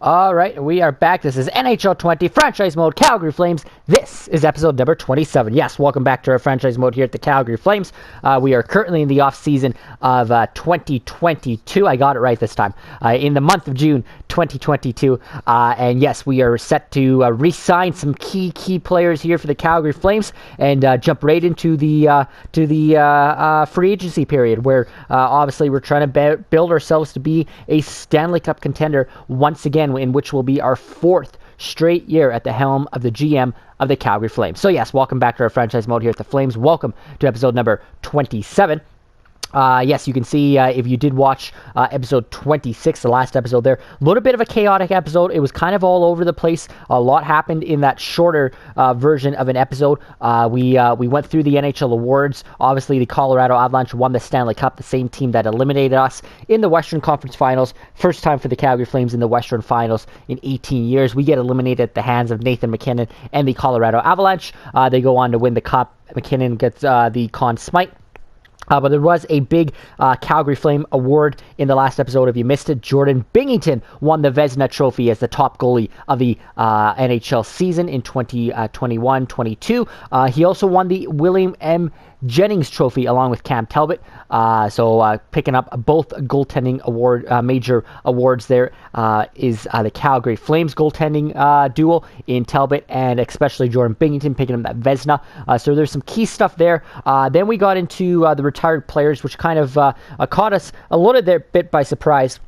All right, we are back. This is NHL 20 Franchise Mode Calgary Flames. This is episode number 27. Yes, welcome back to our Franchise Mode here at the Calgary Flames. We are currently in the off season of 2022. I got it right this time. In the month of June 2022. And yes, we are set to re-sign some key players here for the Calgary Flames and jump right into the free agency period where obviously we're trying to build ourselves to be a Stanley Cup contender once again, in which will be our fourth straight year at the helm of the GM of the Calgary Flames. So yes, welcome back to our franchise mode here at the Flames. Welcome to episode number 27. Yes, you can see if you did watch episode 26, the last episode there, a little bit of a chaotic episode. It was kind of all over the place. A lot happened in that shorter version of an episode. We went through the NHL awards. Obviously, the Colorado Avalanche won the Stanley Cup, the same team that eliminated us in the Western Conference Finals. First time for the Calgary Flames in the Western Finals in 18 years. We get eliminated at the hands of Nathan MacKinnon and the Colorado Avalanche. They go on to win the Cup. MacKinnon gets the Conn Smythe. But there was a big Calgary Flame award in the last episode. If you missed it, Jordan Binnington won the Vezina Trophy as the top goalie of the NHL season in 2021-22. He also won the William M. Jennings Trophy along with Cam Talbot. So picking up both goaltending award major awards there is the Calgary Flames goaltending duel in Talbot and especially Jordan Binnington picking up that Vezina. So there's some key stuff there. Then we got into the retired players, which kind of caught us a little bit by surprise.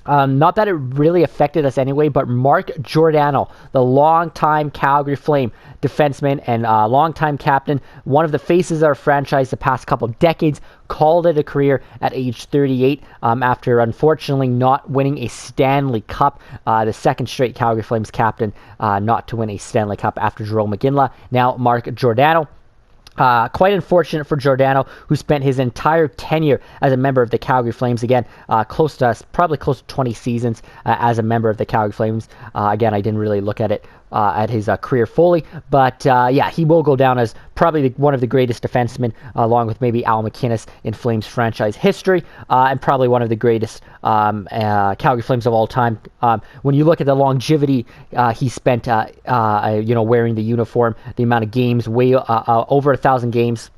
Not that it really affected us anyway, but Mark Giordano, the longtime Calgary Flame defenseman and longtime captain, one of the faces of our franchise the past couple decades, called it a career at age 38 after unfortunately not winning a Stanley Cup. The second straight Calgary Flames captain not to win a Stanley Cup after Jarome Iginla. Now Mark Giordano. Quite unfortunate for Giordano, who spent his entire tenure as a member of the Calgary Flames. Again, probably close to 20 seasons as a member of the Calgary Flames. Again, I didn't really look at it at his career fully, but yeah, he will go down as probably one of the greatest defensemen, along with maybe Al MacInnis in Flames franchise history, and probably one of the greatest Calgary Flames of all time. When you look at the longevity he spent, wearing the uniform, the amount of games, way over 1,000 games.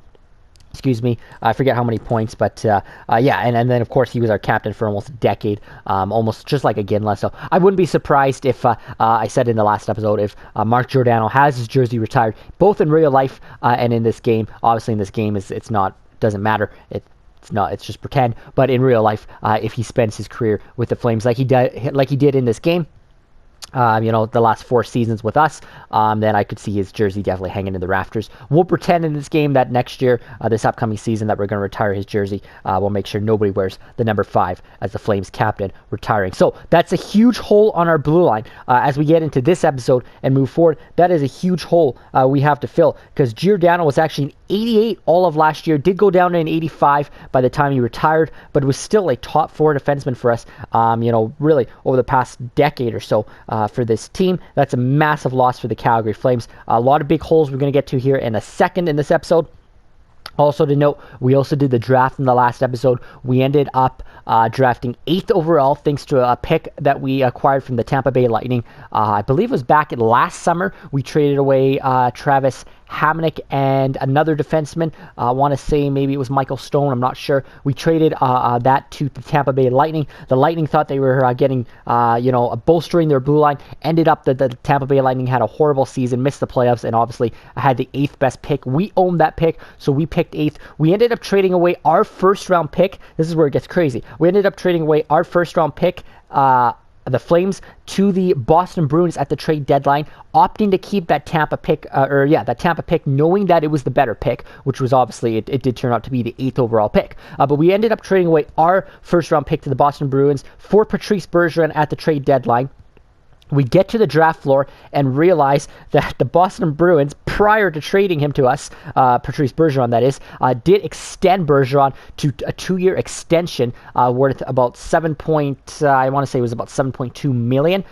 Excuse me, I forget how many points, but yeah, and then of course he was our captain for almost a decade, almost just like Iginla. So I wouldn't be surprised if I said in the last episode if Mark Giordano has his jersey retired, both in real life and in this game. Obviously, in this game, doesn't matter. It's just pretend. But in real life, if he spends his career with the Flames like he did in this game, the last 4 seasons with us, then I could see his jersey definitely hanging in the rafters. We'll pretend in this game that next year, this upcoming season, that we're going to retire his jersey. We'll make sure nobody wears the number 5 as the Flames captain retiring. So that's a huge hole on our blue line. As we get into this episode and move forward, that is a huge hole we have to fill, because Giordano was actually an 88 all of last year, did go down to an 85 by the time he retired, but was still a top 4 defenseman for us, really over the past decade or so. For this team, that's a massive loss for the Calgary Flames. A lot of big holes we're going to get to here in a second in this episode. Also to note, we also did the draft in the last episode. We ended up drafting 8th overall thanks to a pick that we acquired from the Tampa Bay Lightning. I believe it was back in last summer. We traded away Travis Hamonic and another defenseman. I want to say maybe it was Michael Stone. I'm not sure. We traded that to the Tampa Bay Lightning. The Lightning thought they were getting, bolstering their blue line. Ended up that the Tampa Bay Lightning had a horrible season, missed the playoffs, and obviously had the 8th best pick. We owned that pick, so we picked 8th. We ended up trading away our first round pick. This is where it gets crazy. We ended up trading away our first round pick, the Flames, to the Boston Bruins at the trade deadline, opting to keep that Tampa pick, knowing that it was the better pick, which was obviously, it did turn out to be the 8th overall pick. But we ended up trading away our first round pick to the Boston Bruins for Patrice Bergeron at the trade deadline. we get to the draft floor and realize that the Boston Bruins, prior to trading him to us, Patrice Bergeron that is, did extend Bergeron to a 2-year extension worth about I want to say it was about $7.2 million.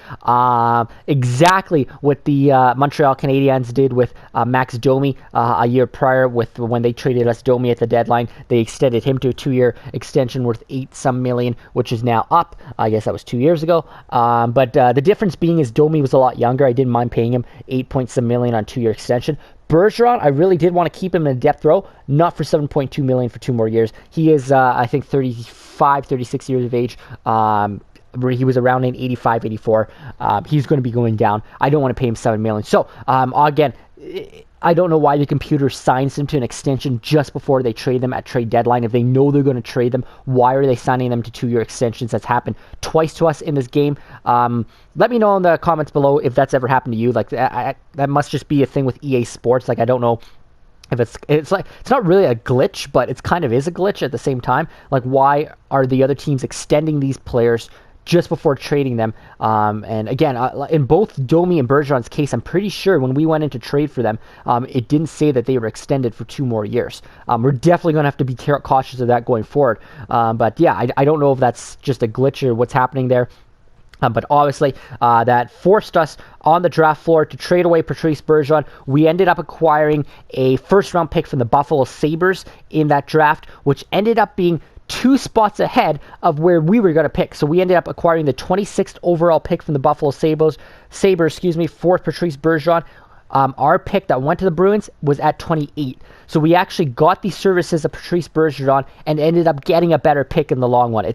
Exactly what the Montreal Canadiens did with Max Domi a year prior when they traded us Domi at the deadline. They extended him to a 2-year extension worth $8-some million, which is now up. I guess that was 2 years ago. But the difference being is Domi was a lot younger. I didn't mind paying him $8 million on 2-year extension. Bergeron, I really did want to keep him in a depth row, not for $7.2 million for 2 more years. He is, I think, 35, 36 years of age. He was around in 85, 84. He's going to be going down. I don't want to pay him $7 million. So, again, I don't know why the computer signs them to an extension just before they trade them at trade deadline. If they know they're going to trade them, why are they signing them to 2-year extensions? That's happened twice to us in this game. Let me know in the comments below if that's ever happened to you. Like that must just be a thing with EA Sports. Like I don't know if it's not really a glitch, but it kind of is a glitch at the same time. Like why are the other teams extending these players just before trading them? And again, in both Domi and Bergeron's case, I'm pretty sure when we went into trade for them, it didn't say that they were extended for 2 more years. We're definitely going to have to be cautious of that going forward. But yeah, I don't know if that's just a glitch or what's happening there. But obviously, that forced us on the draft floor to trade away Patrice Bergeron. We ended up acquiring a first-round pick from the Buffalo Sabres in that draft, which ended up being 2 spots ahead of where we were going to pick. So we ended up acquiring the 26th overall pick from the Buffalo Sabres, for Patrice Bergeron. Our pick that went to the Bruins was at 28. So we actually got the services of Patrice Bergeron and ended up getting a better pick in the long run.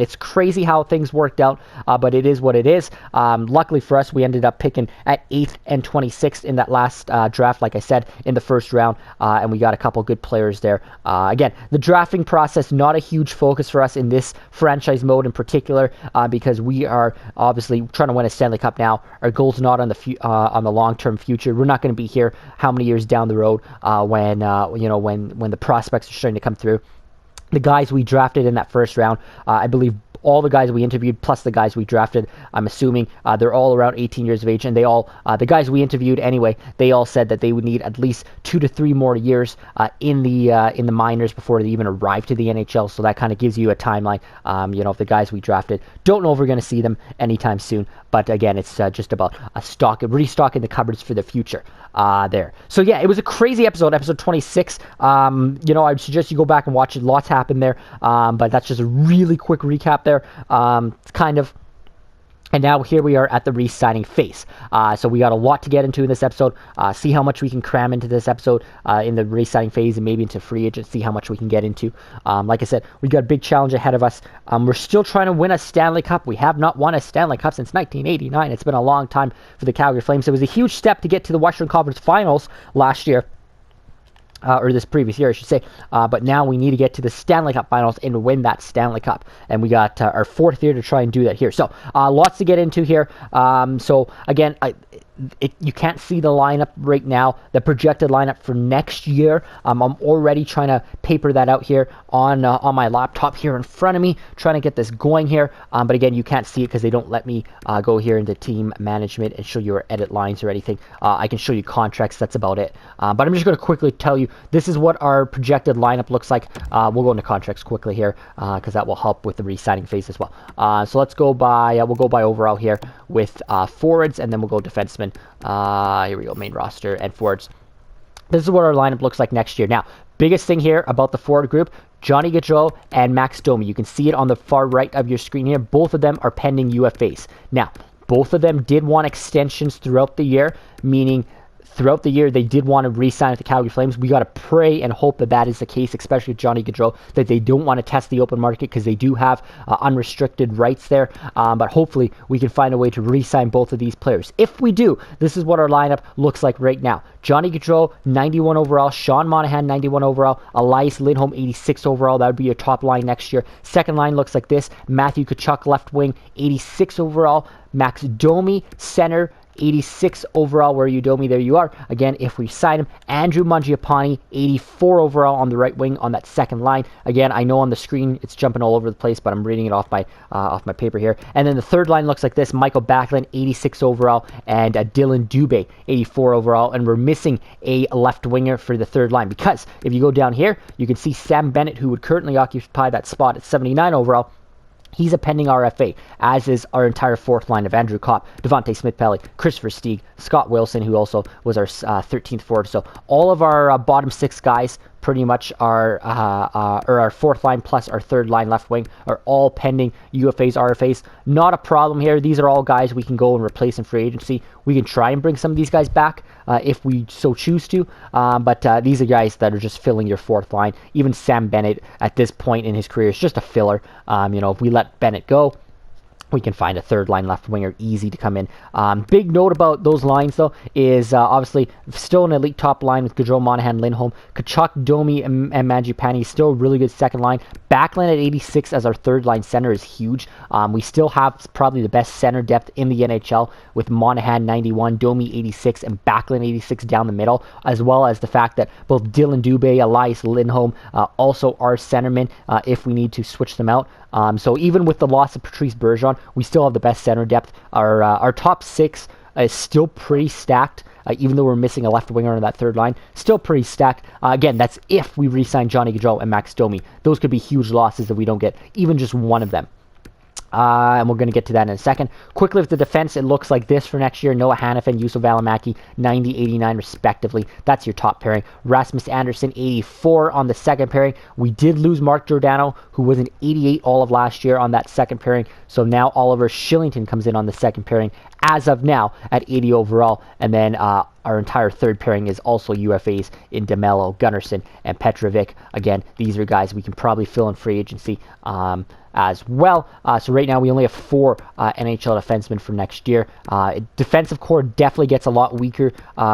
It's crazy how things worked out, but it is what it is. Luckily for us, we ended up picking at 8th and 26th in that last draft, like I said, in the first round, and we got a couple good players there. Again, the drafting process, not a huge focus for us in this franchise mode in particular, because we are obviously trying to win a Stanley Cup now. Our goal's not on the long-term future. We're not going to be here how many years down the road when the prospects are starting to come through. The guys we drafted in that first round, I believe all the guys we interviewed plus the guys we drafted, I'm assuming they're all around 18 years of age, and they all, the guys we interviewed anyway, they all said that they would need at least 2 to 3 more years in the minors before they even arrive to the NHL. So that kind of gives you a timeline. If the guys we drafted, don't know if we're going to see them anytime soon. But again, it's just about restocking the cupboards for the future there. So yeah, it was a crazy episode 26. I suggest you go back and watch it. Lots happened there. But that's just a really quick recap there. And now here we are at the re-signing phase. So we got a lot to get into in this episode. See how much we can cram into this episode in the re-signing phase and maybe into free agency, how much we can get into. Like I said, we got a big challenge ahead of us. We're still trying to win a Stanley Cup. We have not won a Stanley Cup since 1989. It's been a long time for the Calgary Flames. It was a huge step to get to the Western Conference Finals last year. Or this previous year, I should say. But now we need to get to the Stanley Cup Finals and win that Stanley Cup. And we got our 4th year to try and do that here. So lots to get into here. So again, you can't see the lineup right now, the projected lineup for next year. I'm already trying to paper that out here on my laptop here in front of me, trying to get this going here. But again, you can't see it because they don't let me go here into team management and show you or edit lines or anything. I can show you contracts. That's about it. But I'm just going to quickly tell you, this is what our projected lineup looks like. We'll go into contracts quickly here because that will help with the re-signing phase as well. So let's go by, we'll go by overall here with forwards, and then we'll go defensemen. Here we go, main roster and forwards. This is what our lineup looks like next year. Now, biggest thing here about the forward group, Johnny Gaudreau and Max Domi. You can see it on the far right of your screen here. Both of them are pending UFAs. Now, both of them did want extensions throughout the year, meaning throughout the year, they did want to re-sign with the Calgary Flames. We got to pray and hope that that is the case, especially with Johnny Gaudreau, that they don't want to test the open market because they do have unrestricted rights there. But hopefully, we can find a way to re-sign both of these players. If we do, this is what our lineup looks like right now. Johnny Gaudreau, 91 overall. Sean Monahan, 91 overall. Elias Lindholm, 86 overall. That would be your top line next year. Second line looks like this. Matthew Tkachuk, left wing, 86 overall. Max Domi, center, 86 overall, where Udomi, there you are. Again, if we sign him, Andrew Mangiapane, 84 overall on the right wing on that second line. Again, I know on the screen it's jumping all over the place, but I'm reading it off my paper here. And then the third line looks like this: Michael Backlund, 86 overall, and Dylan Dubé, 84 overall. And we're missing a left winger for the third line, because if you go down here, you can see Sam Bennett, who would currently occupy that spot at 79 overall. He's a pending RFA, as is our entire fourth line of Andrew Kopp, Devontae Smith-Pelly, Christopher Stieg, Scott Wilson, who also was our 13th forward. So all of our bottom six guys pretty much are, or our fourth line plus our third line left wing, are all pending UFAs, RFAs. Not a problem here. These are all guys we can go and replace in free agency. We can try and bring some of these guys back if we so choose to, but these are guys that are just filling your fourth line. Even Sam Bennett at this point in his career is just a filler. If we let Bennett go, we can find a third line left winger easy to come in. Big note about those lines, though, is obviously still an elite top line with Gaudreau, Monahan, Lindholm. Tkachuk, Domi, and Mangiapane is still a really good second line. Backlund at 86 as our third line center is huge. We still have probably the best center depth in the NHL with Monahan 91, Domi 86, and Backlund 86 down the middle, as well as the fact that both Dylan Dubé, Elias Lindholm also are centermen if we need to switch them out. So even with the loss of Patrice Bergeron, we still have the best center depth. Our top six is still pretty stacked, even though we're missing a left winger on that third line. Still pretty stacked. Again, that's if we re-sign Johnny Gaudreau and Max Domi. Those could be huge losses if we don't get even just one of them. And we're going to get to that in a second. Quickly with the defense, it looks like this for next year: Noah Hanifin, Juuso Välimäki, 90, 89 respectively. That's your top pairing. Rasmus Andersson, 84 on the second pairing. We did lose Mark Giordano, who was an 88 all of last year on that second pairing. So now Oliver Shillington comes in on the second pairing as of now at 80 overall. And then our entire third pairing is also UFAs in DeMello, Gunnarsson, and Petrovic. Again, these are guys we can probably fill in free agency as well. So right now we only have 4 NHL defensemen for next year. Defensive core definitely gets a lot weaker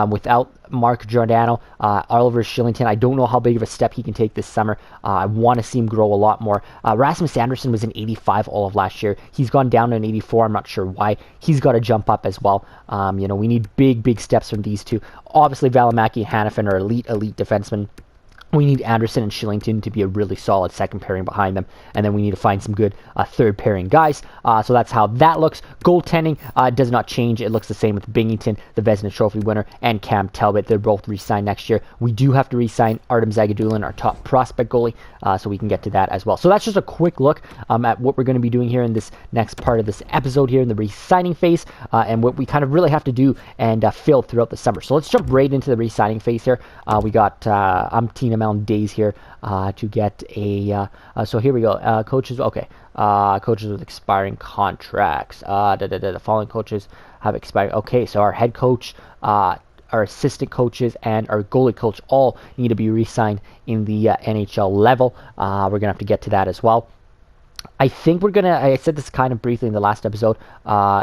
without Mark Giordano. Oliver Shillington, I don't know how big of a step he can take this summer. I want to see him grow a lot more. Rasmus Andersson was an 85 all of last year. He's gone down to an 84. I'm not sure why. He's got to jump up as well. We need big steps from these two. Obviously, Välimäki and Hanifin are elite defensemen. We need Anderson and Shillington to be a really solid second pairing behind them, and then we need to find some good third pairing guys. So that's how that looks. Goaltending does not change. It looks the same with Binghamton, the Vezina Trophy winner, and Cam Talbot. They're both re-signed next year. We do have to re-sign Artem Zagadulin, our top prospect goalie, so we can get to that as well. So that's just a quick look at what we're going to be doing here in this next part of this episode here in the re-signing phase, and what we kind of really have to do and fill throughout the summer. So let's jump right into the re-signing phase here. We got umpteen amount of days here to get a so here we go. Coaches, okay. Coaches with expiring contracts. The following coaches have expired. Okay, so our head coach, our assistant coaches, and our goalie coach all need to be re-signed in the NHL level. We're gonna have to get to that as well. I think we're gonna. I said this kind of briefly in the last episode.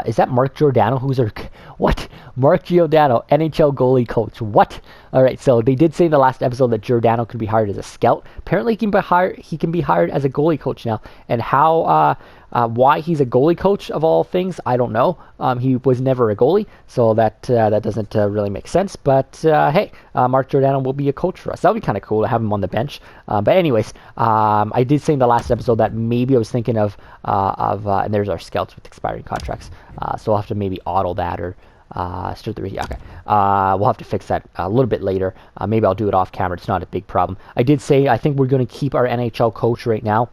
Is that Mark Giordano? Who's our what? Mark Giordano, NHL goalie coach. What? All right. So they did say in the last episode that Giordano could be hired as a scout. Apparently, he can be hired as a goalie coach now. And how? Why he's a goalie coach of all things, I don't know. He was never a goalie, so that doesn't really make sense. But hey, Mark Giordano will be a coach for us. That would be kind of cool to have him on the bench. But anyways, I did say in the last episode that maybe I was thinking of and there's our scouts with expiring contracts. So we'll have to maybe auto that or start the okay. We'll have to fix that a little bit later. Maybe I'll do it off camera. It's not a big problem. I did say I think we're going to keep our NHL coach right now.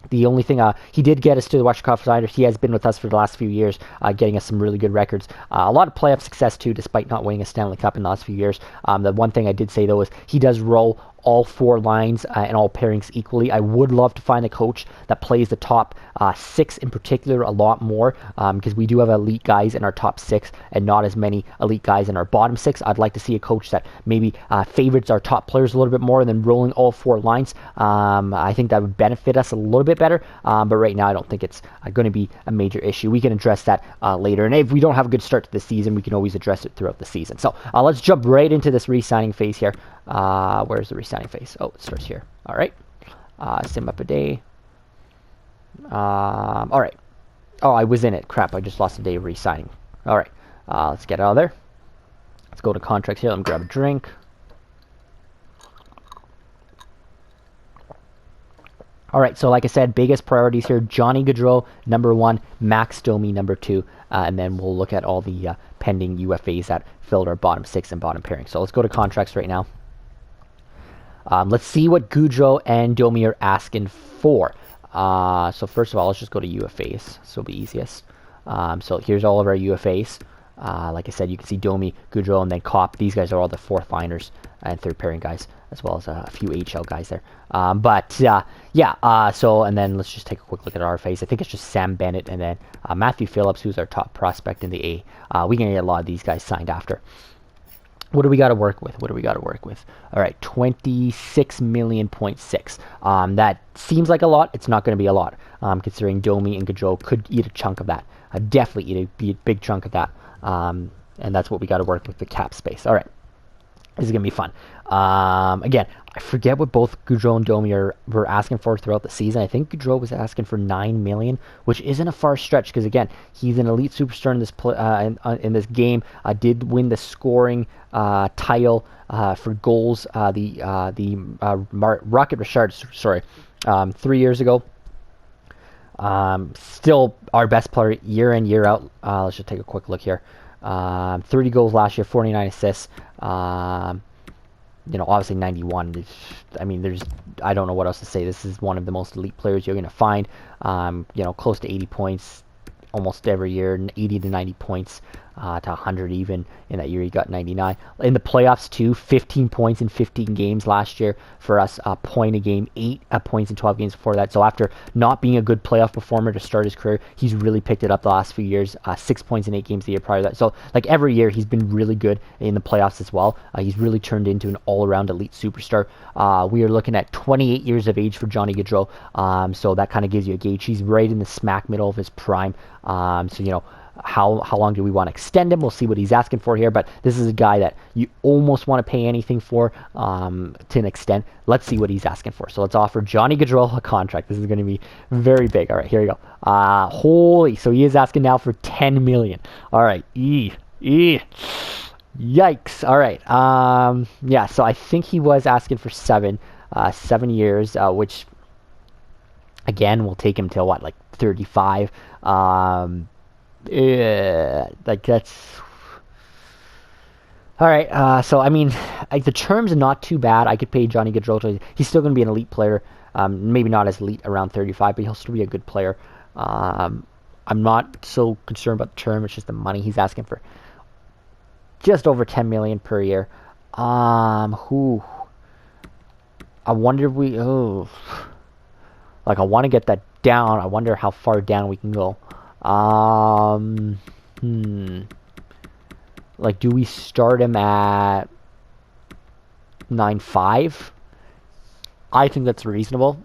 The only thing, he did get us to the Western Conference Finals. He has been with us for the last few years, getting us some really good records. A lot of playoff success, too, despite not winning a Stanley Cup in the last few years. The one thing I did say, though, is he does roll all 4 lines and all pairings equally. I would love to find a coach that plays the top 6 in particular a lot more, because we do have elite guys in our top 6 and not as many elite guys in our bottom 6. I'd like to see a coach that maybe favorites our top players a little bit more than rolling all 4 lines. I think that would benefit us a little bit better, but right now I don't think it's going to be a major issue. We can address that later, and if we don't have a good start to the season, we can always address it throughout the season. So let's jump right into this re-signing phase here. Where's the re-signing phase? Oh, it starts here. All right. Sim up a day. All right. Oh, I was in it. Crap, I just lost a day of re-signing. All right. Let's get out of there. Let's go to contracts here. Let me grab a drink. All right, so like I said, biggest priorities here: Johnny Gaudreau, number 1, Max Domi, number 2, and then we'll look at all the pending UFAs that filled our bottom 6 and bottom pairing. So let's go to contracts right now. Let's see what Gaudreau and Domi are asking for. So first of all, let's just go to UFAs. So it'll be easiest. So here's all of our UFAs. Like I said, you can see Domi, Gaudreau, and then Kopp. These guys are all the 4th liners and 3rd pairing guys, as well as a few HL guys there. So, and then let's just take a quick look at our face. I think it's just Sam Bennett and then Matthew Phillips, who's our top prospect in the A. We can get a lot of these guys signed after. What do we got to work with? All right, 26 million point 6. That seems like a lot. It's not going to be a lot, considering Domi and Gaudreau could eat a chunk of that. Definitely eat a big chunk of that. And that's what we got to work with, the cap space. All right. This is going to be fun. Again, I forget what both Gaudreau and Domi were asking for throughout the season. I think Gaudreau was asking for $9 million, which isn't a far stretch because, again, he's an elite superstar in this game. Did win the scoring title for goals, Rocket Richard, 3 years ago. Still our best player year in, year out. Let's just take a quick look here. 30 goals last year, 49 assists. Obviously 91. I don't know what else to say. This is one of the most elite players you're going to find. Close to 80 points almost every year, 80 to 90 points to 100 even. In that year, he got 99. In the playoffs, too, 15 points in 15 games last year for us, a point a game, 8 points in 12 games before that. So after not being a good playoff performer to start his career, he's really picked it up the last few years, 6 points in 8 games the year prior to that. So, like, every year, he's been really good in the playoffs as well. He's really turned into an all-around elite superstar. We are looking at 28 years of age for Johnny Gaudreau, so that kind of gives you a gauge. He's right in the smack middle of his prime. How long do we want to extend him? We'll see what he's asking for here, but this is a guy that you almost want to pay anything for to an extent. Let's see what he's asking for. So let's offer Johnny Gaudreau a contract. This is going to be very big. All right, here we go. So he is asking now for $10 million. All right, yikes. All right, so I think he was asking for 7 years, which again will take him till what, like 35. That's all right. So the terms are not too bad. I could pay Johnny Gaudreau. He's still going to be an elite player. Maybe not as elite around 35, but he'll still be a good player. I'm not so concerned about the term. It's just the money he's asking for. Just over 10 million per year. I wonder if I want to get that down. I wonder how far down we can go. Do we start him at 9.5? I think that's reasonable.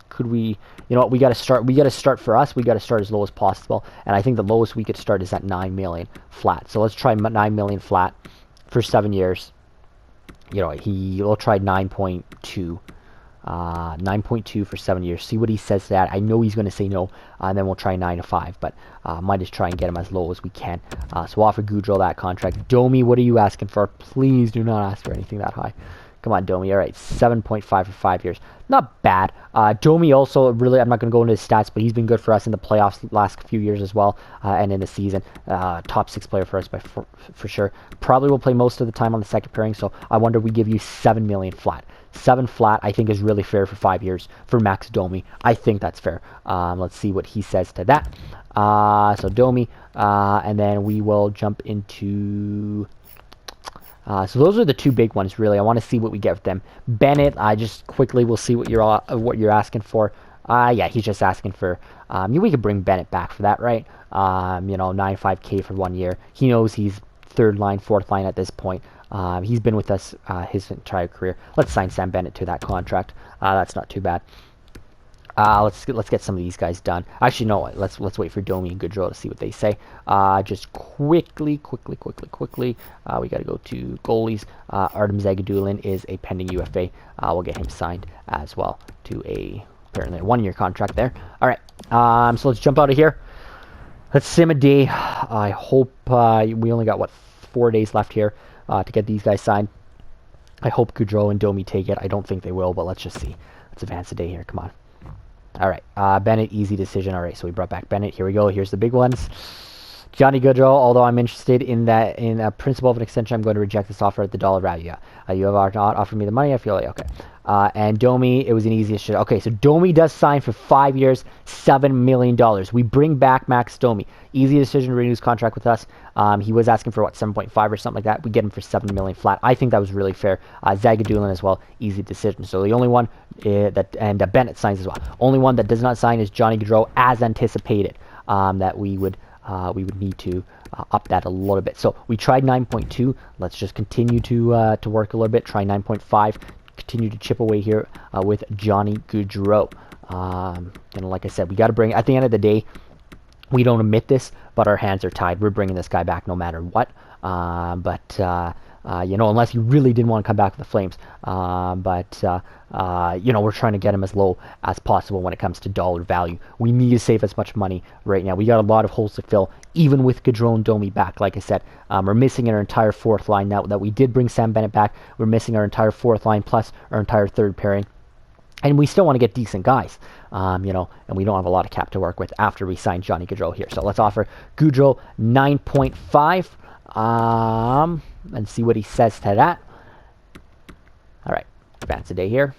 Could we? You know what? We got to start for us. We got to start as low as possible, and I think the lowest we could start is at 9 million flat. So let's try 9 million flat for 7 years. We'll try 9.2. 9.2 for 7 years. See what he says to that. I know he's going to say no, and then we'll try 9 to 5, but might just try and get him as low as we can. So we'll offer Gaudreau that contract. Domi, what are you asking for? Please do not ask for anything that high. Come on, Domi. All right, 7.5 for 5 years. Not bad. Domi also, really, I'm not going to go into his stats, but he's been good for us in the playoffs last few years as well, and in the season. Top 6 player for us for sure. Probably will play most of the time on the second pairing, so I wonder if we give you 7 million flat. 7 flat, I think, is really fair for 5 years for Max Domi. I think that's fair. Let's see what he says to that. So Domi, and then we will jump into... so those are the 2 big ones, really. I want to see what we get with them. Bennett, just quickly, we'll see what you're asking for. He's just asking for... we could bring Bennett back for that, right? 95K for 1 year. He knows he's 3rd line, 4th line at this point. He's been with us his entire career. Let's sign Sam Bennett to that contract. That's not too bad. Let's get some of these guys done. Actually, no. Let's wait for Domi and Gaudreau to see what they say. Just quickly. We got to go to goalies. Artem Zagadulin is a pending UFA. We'll get him signed as well to apparently a 1-year contract there. All right. So let's jump out of here. Let's sim a day. I hope we only got, what, 4 days left here to get these guys signed. I hope Gaudreau and Domi take it. I don't think they will, but let's just see. Let's advance a day here. Come on. All right. Bennett, easy decision. All right, so we brought back Bennett. Here we go. Here's the big ones. Johnny Gaudreau, although I'm interested in a principle of an extension, I'm going to reject this offer at the dollar value. Yeah. You have not offered me the money. I feel like, okay. And Domi, it was an easy shit. Okay, so Domi does sign for 5 years, $7 million. We bring back Max Domi. Easy decision to renew his contract with us. He was asking for, what, 7.5 or something like that. We get him for $7 million flat. I think that was really fair. Zagadulin as well, easy decision. So the only one and Bennett signs as well. Only one that does not sign is Johnny Gaudreau, as anticipated. That we would need to up that a little bit. So we tried 9.2. Let's just continue to work a little bit. Try 9.5. Continue to chip away here with Johnny Gaudreau. And like I said, we got to bring. At the end of the day, we don't admit this, but our hands are tied. We're bringing this guy back no matter what. Unless he really didn't want to come back with the Flames. We're trying to get him as low as possible when it comes to dollar value. We need to save as much money right now. We got a lot of holes to fill, even with Gaudreau and Domi back. Like I said, we're missing our entire fourth line now that we did bring Sam Bennett back. We're missing our entire fourth line plus our entire third pairing. And we still want to get decent guys, and we don't have a lot of cap to work with after we sign Johnny Gaudreau here. So let's offer Gaudreau 9.5. And see what he says to that. All right, advance a day here.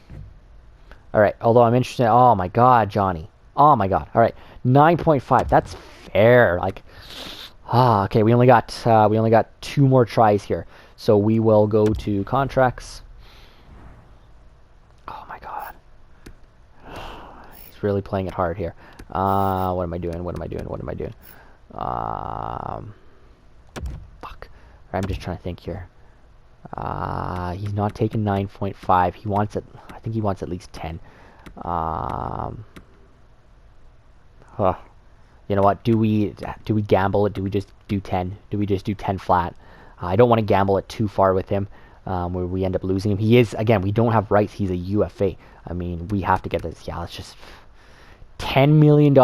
All right, although I'm interested. Oh my God, Johnny. Oh my God. All right, 9.5. That's fair. Like, okay. We only got 2 more tries here, so we will go to contracts. Oh my God. He's really playing it hard here. What am I doing? Fuck. I'm just trying to think here. He's not taking 9.5. He wants it. I think he wants at least 10. You know what? Do we gamble it? Do we just do 10? Do we just do 10 flat? I don't want to gamble it too far with him, where we end up losing him. He is, again, we don't have rights. He's a UFA. I mean, we have to get this. Yeah, let's just $10 million.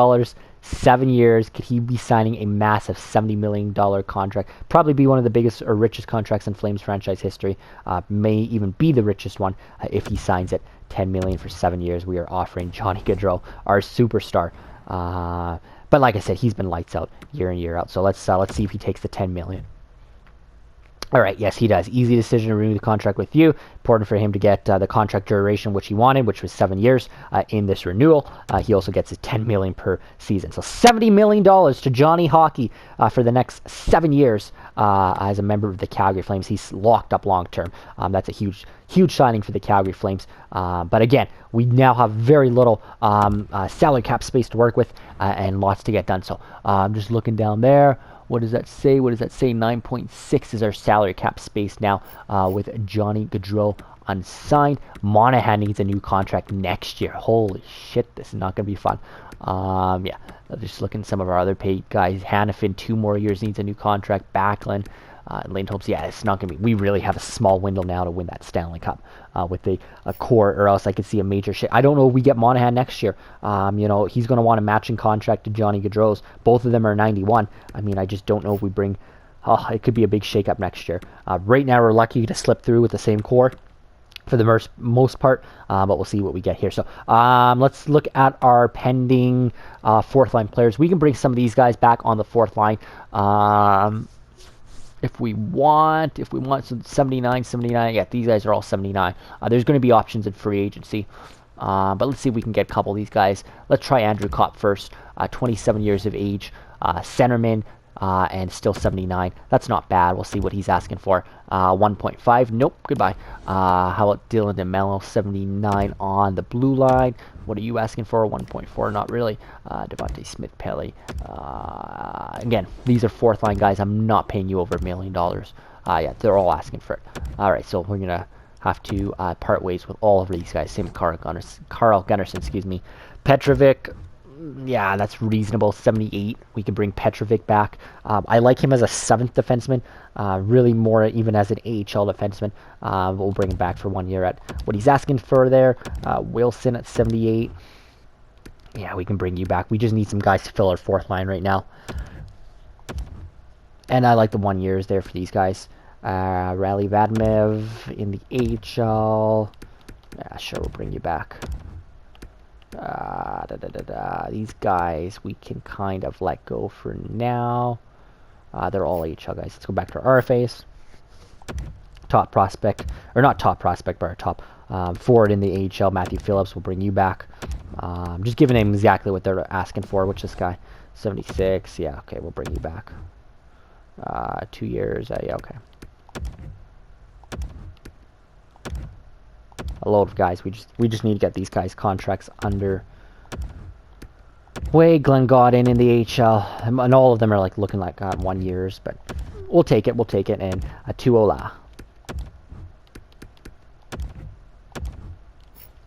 7 years. Could he be signing a massive $70 million contract? Probably be one of the biggest or richest contracts in Flames franchise history. May even be the richest one if he signs it. $10 million for 7 years. We are offering Johnny Gaudreau, our superstar. But like I said, he's been lights out year in, year out. So let's see if he takes the $10 million. All right, yes, he does. Easy decision to renew the contract with you. Important for him to get the contract duration which he wanted, which was 7 years in this renewal. He also gets his $10 million per season. So $70 million to Johnny Hockey for the next 7 years as a member of the Calgary Flames. He's locked up long term. That's a huge signing for the Calgary Flames. But again, we now have very little salary cap space to work with and lots to get done. So I'm just looking down there. What does that say? 9.6 is our salary cap space now with Johnny Gaudreau unsigned. Monahan needs a new contract next year. Holy shit, this is not going to be fun. Yeah, just looking at some of our other paid guys. Hanifin, 2 more years, needs a new contract. Backlund, Lane Holmes, yeah, it's not going to be. We really have a small window now to win that Stanley Cup with a core, or else I could see a major shit. I don't know if we get Monahan next year. He's going to want a matching contract to Johnny Gaudreau's. Both of them are 91. I mean, I just don't know if we bring. It could be a big shakeup next year. Right now, we're lucky to slip through with the same core for the most part, but we'll see what we get here. So let's look at our pending fourth line players. We can bring some of these guys back on the fourth line. If we want some 79, yeah, these guys are all 79. There's going to be options in free agency, but let's see if we can get a couple of these guys. Let's try Andrew Kopp first. 27 years of age, centerman, and still 79. That's not bad. We'll see what he's asking for. 1.5. Nope. Goodbye. How about Dylan DeMello? 79 on the blue line. What are you asking for? 1.4. Not really. Devontae Smith-Pelly. Again, these are fourth line guys. I'm not paying you over $1 million. Yeah, they're all asking for it. All right, so we're gonna have to part ways with all of these guys. Same with Carl Gunnarsson. Excuse me. Petrovic. Yeah, that's reasonable. 78. We can bring Petrovic back. I like him as a 7th defenseman. Really more even as an AHL defenseman. We'll bring him back for 1 year at what he's asking for there. Wilson at 78. Yeah, we can bring you back. We just need some guys to fill our fourth line right now. And I like the 1 years there for these guys. Rally Vadmev in the AHL. Yeah, sure, we'll bring you back. These guys we can kind of let go for now. They're all AHL guys. Let's go back to our RFAs. Top prospect, or not top prospect, but our top forward in the AHL, Matthew Phillips. We'll bring you back. Just giving them exactly what they're asking for, which this guy, 76. Yeah, okay, we'll bring you back. 2 years. Yeah, okay. A load of guys. We just need to get these guys contracts under way. Glenn Godin in the AHL, and all of them are like looking like 1 years, but we'll take it. We'll take it. And a Tuola.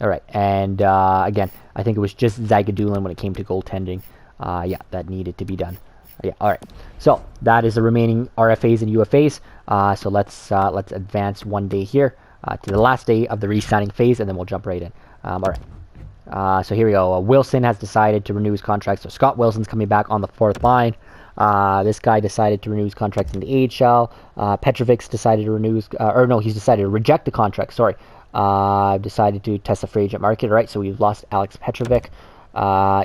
All right, and again, I think it was just Zagadulin when it came to goaltending. Yeah, that needed to be done. Yeah, all right. So that is the remaining RFAs and UFAs. So let's advance 1 day here to the last day of the re-signing phase, and then we'll jump right in. All right. So here we go. Wilson has decided to renew his contract. So Scott Wilson's coming back on the fourth line. This guy decided to renew his contract in the AHL. Petrovic's decided to renew his, he's decided to reject the contract. Sorry. Decided to test the free agent market. All right, so we've lost Alex Petrovic.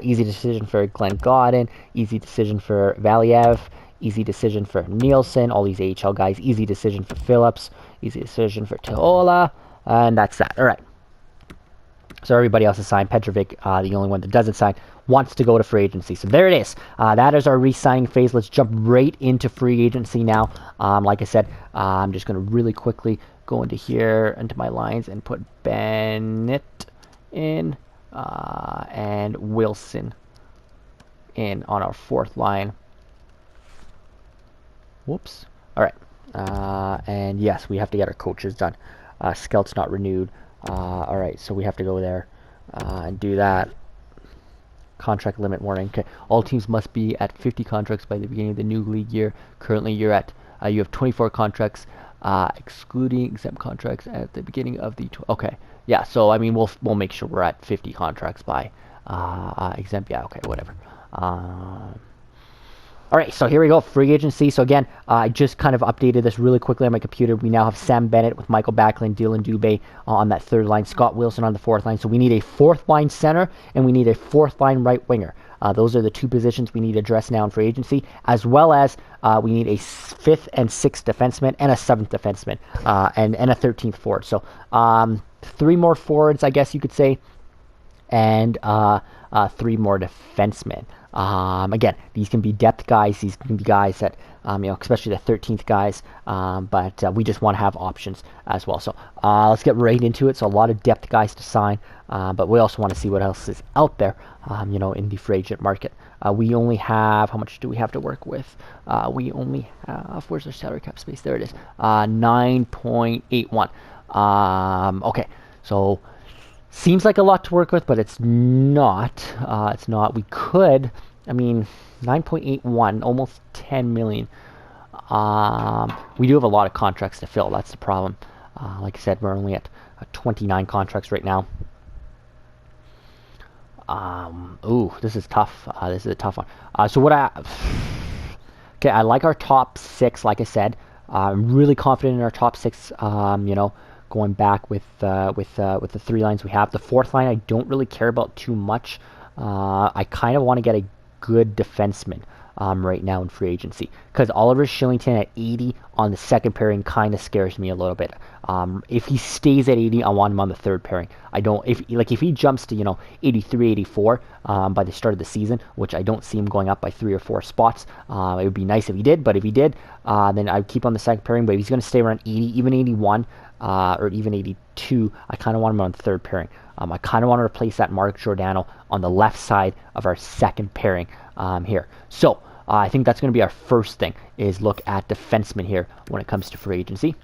Easy decision for Glenn Godin. Easy decision for Valiev. Easy decision for Nielsen. All these AHL guys. Easy decision for Phillips. Easy decision for Teola. And that's that. All right. So everybody else is signed. Petrovic, the only one that doesn't sign, wants to go to free agency. So there it is. That is our re-signing phase. Let's jump right into free agency now. Like I said, I'm just going to really quickly go into here, into my lines, and put Bennett in and Wilson in on our fourth line. Whoops. All right. And yes, we have to get our coaches done. Scout's not renewed. All right, so we have to go there and do that. Contract limit warning. Okay, all teams must be at 50 contracts by the beginning of the new league year. Currently, you have 24 contracts, excluding exempt contracts at the beginning of the. Okay, yeah. So I mean, we'll make sure we're at 50 contracts by exempt. Yeah. Okay. Whatever. All right, so here we go, free agency. So again, I just kind of updated this really quickly on my computer. We now have Sam Bennett with Michael Backlund, Dylan Dubé on that third line, Scott Wilson on the fourth line. So we need a fourth line center, and we need a fourth line right winger. Those are the two positions we need to address now in free agency, as well as we need a fifth and sixth defenseman and a seventh defenseman and a 13th forward. So 3 more forwards, I guess you could say, and 3 more defensemen. Again, these can be depth guys. These can be guys that, especially the 13th guys. But we just want to have options as well. So let's get right into it. So a lot of depth guys to sign. But we also want to see what else is out there, in the free agent market. We only have, how much do we have to work with? We only have, where's our salary cap space? There it is. 9.81. Okay, so seems like a lot to work with, but it's not. It's not. We could, 9.81, almost 10 million. We do have a lot of contracts to fill. That's the problem. Like I said, we're only at 29 contracts right now. Ooh, this is tough. This is a tough one. Okay, I like our top 6, like I said. I'm really confident in our top 6, going back with the 3 lines we have. The fourth line I don't really care about too much. I kind of want to get a good defenseman right now in free agency, because Oliver Shillington at 80 on the second pairing kind of scares me a little bit. If he stays at 80, I want him on the third pairing. I don't, if he jumps to 83, 84 by the start of the season, which I don't see him going up by 3 or 4 spots. It would be nice if he did, but if he did, then I'd keep on the second pairing. But if he's going to stay around 80, even 81, or even 82, I kind of want him on the third pairing. I kind of want to replace that Mark Giordano on the left side of our second pairing here. So I think that's going to be our first thing, is look at defensemen here when it comes to free agency.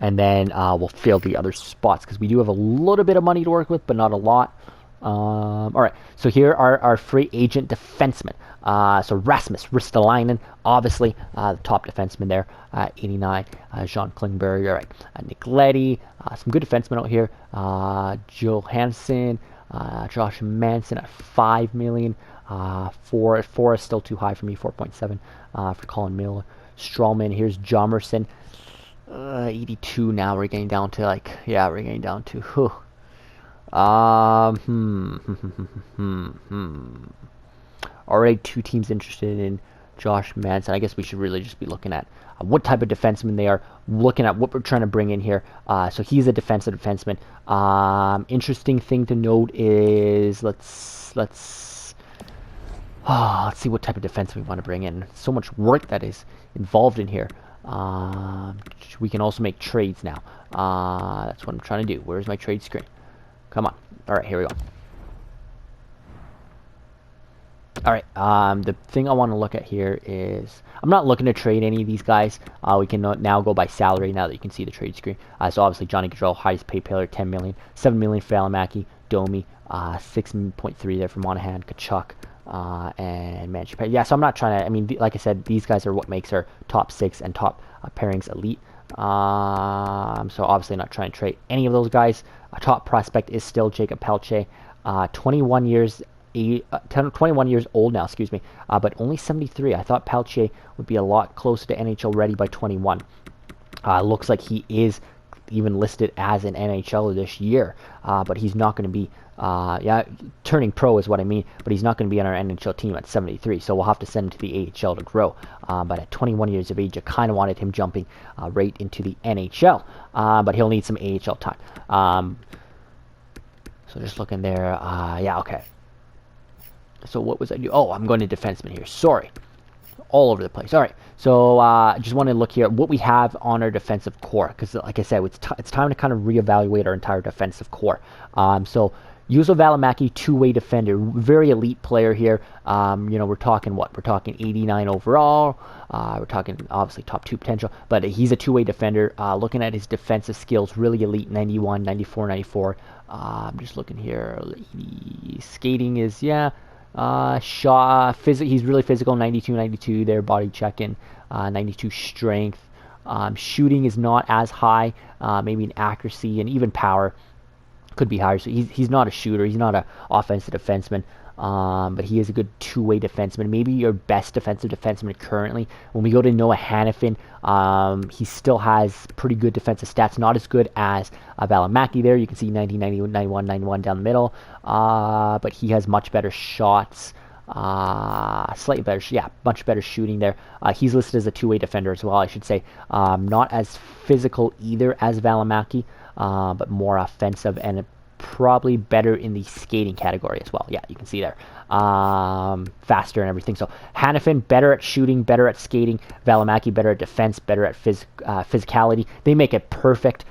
And then we'll fill the other spots, because we do have a little bit of money to work with, but not a lot. All right, so here are our free agent defensemen. So Rasmus Ristolainen, obviously the top defenseman there, 89. Jean Klingberg, all right. Nick Leddy, some good defensemen out here. Johansson, Josh Manson at 5 million. 4 is still too high for me. 4.7 for Colin Miller. Strawman. Here's Jomerson. 82 now. We're getting down to like, yeah, we're getting down to. Whew. Already 2 teams interested in Josh Manson. I guess we should really just be looking at what type of defenseman they are, looking at what we're trying to bring in here. So he's a defensive defenseman. Interesting thing to note is let's see what type of defense we want to bring in. So much work that is involved in here. We can also make trades now. That's what I'm trying to do. Where's my trade screen? Come on. All right, here we go. All right, the thing I want to look at here is I'm not looking to trade any of these guys. We can now go by salary now that you can see the trade screen. So obviously Johnny Gaudreau, highest paid player, 10 million, 7 million for Valimaki, Domi, 6.3 there for Monahan, Kachuk, and Manchester. Yeah, so I'm not trying to. I mean, like I said, these guys are what makes our top 6 and top pairings elite. So obviously not trying to trade any of those guys. A top prospect is still Jacob Pelche, 21 years. 21 years old now, excuse me, but only 73. I thought Pelche would be a lot closer to NHL ready by 21. Looks like he is even listed as an NHL this year, but he's not going to be, turning pro is what I mean, but he's not going to be on our NHL team at 73, so we'll have to send him to the AHL to grow. But at 21 years of age, I kind of wanted him jumping right into the NHL, but he'll need some AHL time. So just looking there, yeah, okay. So what was I do? Oh, I'm going to defenseman here. Sorry. All over the place. All right. So I just want to look here at what we have on our defensive core. Because like I said, it's time to kind of reevaluate our entire defensive core. So Juuso Valimaki, two-way defender. Very elite player here. We're talking what? We're talking 89 overall. We're talking obviously top 2 potential. But he's a two-way defender. Looking at his defensive skills, really elite. 91, 94, 94. I'm just looking here. Skating is, yeah. He's really physical, 92, 92 there, body checking, 92 strength. Shooting is not as high, maybe in accuracy and even power could be higher. So he's not a shooter, he's not an offensive defenseman, but he is a good two-way defenseman, maybe your best defensive defenseman currently. When we go to Noah Hannafin, he still has pretty good defensive stats, not as good as Valimaki there. You can see 90, 91, 91, 91 down the middle, but he has much better shots, slightly better, much better shooting there. He's listed as a two-way defender as well, I should say. Not as physical either as Valimaki, but more offensive and probably better in the skating category as well. Yeah, you can see there. Faster and everything. So Hannafin, better at shooting, better at skating. Valimaki, better at defense, better at physicality. They make a perfect